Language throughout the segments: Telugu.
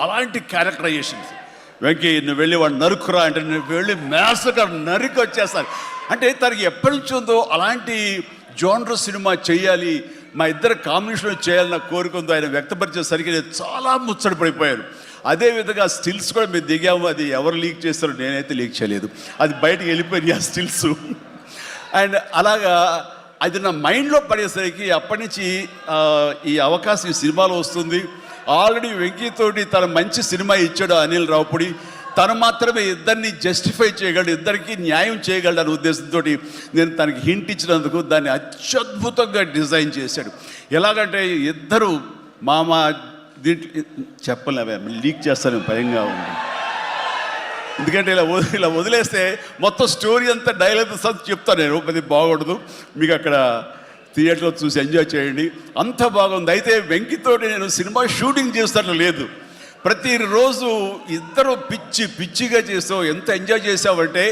అలాంటి క్యారెక్టరైజేషన్స్. వెంకీ నువ్వు వెళ్ళి వాడు నరుకురా అంటే నువ్వు వెళ్ళి మేసగా నరికి వచ్చేస్తాను అంటే తనకి ఎప్పటి నుంచి ఉందో అలాంటి జోనర్ సినిమా చేయాలి, మా ఇద్దరు కాంబినేషన్ చేయాలన్న కోరిక ఉందో ఆయన వ్యక్తపరిచేసరికి నేను చాలా ముచ్చటపడిపోయాను. అదేవిధంగా స్టిల్స్ కూడా మేము దిగాము, అది ఎవరు లీక్ చేస్తారో నేనైతే లీక్ చేయలేదు, అది బయటకు వెళ్ళిపోయింది ఆ స్టిల్స్. అండ్ అలాగా అది నా మైండ్లో పడేసరికి అప్పటి నుంచి ఈ అవకాశం ఈ సినిమాలో వస్తుంది. ఆల్రెడీ వెంకీతోటి తన మంచి సినిమా ఇచ్చాడు అనిల్ రావుపూడి, తను మాత్రమే ఇద్దరిని జస్టిఫై చేయగలడు, ఇద్దరికి న్యాయం చేయగలడు అనే ఉద్దేశంతో నేను తనకి హింట్ ఇచ్చినందుకు దాన్ని అత్యద్భుతంగా డిజైన్ చేశాడు. ఎలాగంటే ఇద్దరు మామ దీంట్లో చెప్పలేవే లీక్ చేస్తాను భయంగా ఉంది, ఎందుకంటే ఇలా వదిలేస్తే మొత్తం స్టోరీ అంతా డైలాగ్ చెప్తాను నేను, అది బాగుండదు, మీకు అక్కడ థియేటర్లో చూసి ఎంజాయ్ చేయండి, అంత బాగుంది. అయితే వెంకితోటి నేను సినిమా షూటింగ్ చేస్తాను లేదు, ప్రతిరోజు ఇద్దరు పిచ్చిగా చేసావు, ఎంత ఎంజాయ్ చేసావంటే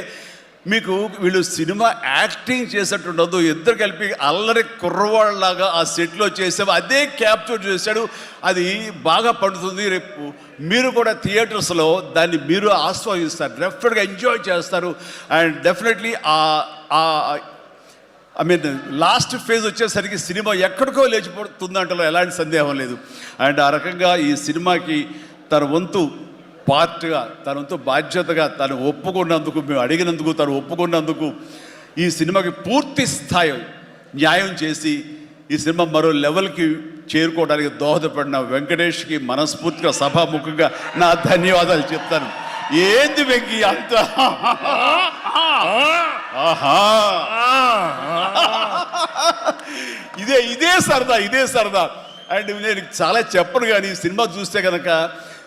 మీకు వీళ్ళు సినిమా యాక్టింగ్ చేసేట్టు ఉండదు, ఇద్దరు కలిపి అల్లరి కుర్రవాళ్ళలాగా ఆ సెట్లో చేసావు, అదే క్యాప్చర్ చేశాడు, అది బాగా పండుతుంది. రేపు మీరు కూడా థియేటర్స్లో దాన్ని మీరు ఆస్వాదిస్తారు, డెఫినెట్గా ఎంజాయ్ చేస్తారు. అండ్ డెఫినెట్లీ లాస్ట్ ఫేజ్ వచ్చేసరికి సినిమా ఎక్కడికో లేచిపోతుందంటలో ఎలాంటి సందేహం లేదు. అండ్ ఆ రకంగా ఈ సినిమాకి తన వంతు పార్ట్గా, తన వంతు బాధ్యతగా తను ఒప్పుకున్నందుకు, మేము అడిగినందుకు తను ఒప్పుకున్నందుకు, ఈ సినిమాకి పూర్తి స్థాయి న్యాయం చేసి ఈ సినిమా మరో లెవెల్కి చేరుకోవడానికి దోహదపడిన వెంకటేష్కి మనస్ఫూర్తిగా సభాముఖంగా నా ధన్యవాదాలు చెప్తాను. ఏంది వెంకీ అంత ఇదే సరదా. అండ్ నేను చాలా చెప్పను, కానీ సినిమా చూస్తే కనుక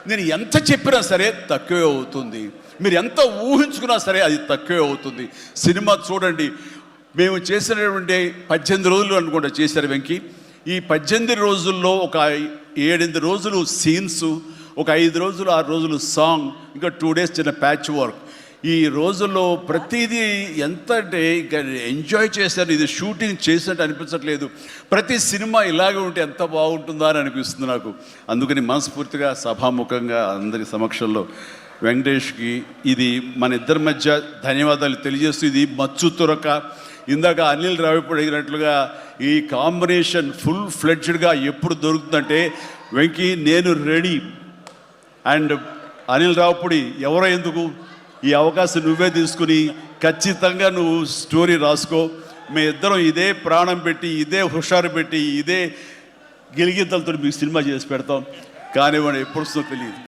నేను ఎంత చెప్పినా సరే తక్కువే అవుతుంది, మీరు ఎంత ఊహించుకున్నా సరే అది తక్కువే అవుతుంది. సినిమా చూడండి, మేము చేసినటువంటి 18 రోజులు అనుకుంటా చేశారు వెంకీ. ఈ 18 రోజుల్లో ఒక 7-8 రోజులు సీన్స్, ఒక 5 రోజులు 6 రోజులు సాంగ్, ఇంకా 2 days చిన్న ప్యాచ్ వర్క్. ఈ రోజుల్లో ప్రతిదీ ఎంత అంటే ఇంకా ఎంజాయ్ చేశాను, ఇది షూటింగ్ చేసినట్టు అనిపించట్లేదు. ప్రతి సినిమా ఇలాగే ఉంటే ఎంత బాగుంటుందా అని అనిపిస్తుంది నాకు. అందుకని మనస్ఫూర్తిగా సభాముఖంగా అందరి సమక్షంలో వెంకటేష్కి ఇది మన ఇద్దరి మధ్య ధన్యవాదాలు తెలియజేస్తూ, ఇది మచ్చు తురక. ఇందాక అనిల్ రావిపూడి అడిగినట్లుగా ఈ కాంబినేషన్ ఫుల్ ఫ్లెడ్జ్డ్గా ఎప్పుడు దొరుకుతుందంటే వెంకీ నేను రెడీ. అండ్ అనిల్ రావిపూడి ఎవరో ఎందుకు, ఈ అవకాశం నువ్వే తీసుకుని ఖచ్చితంగా నువ్వు స్టోరీ రాసుకో, మీ ఇద్దరం ఇదే ప్రాణం పెట్టి, ఇదే హుషారు పెట్టి, ఇదే గిలిగిద్దలతో మీకు సినిమా చేసి పెడతాం. కానివ్వండి, ఎప్పుడు తెలియదు.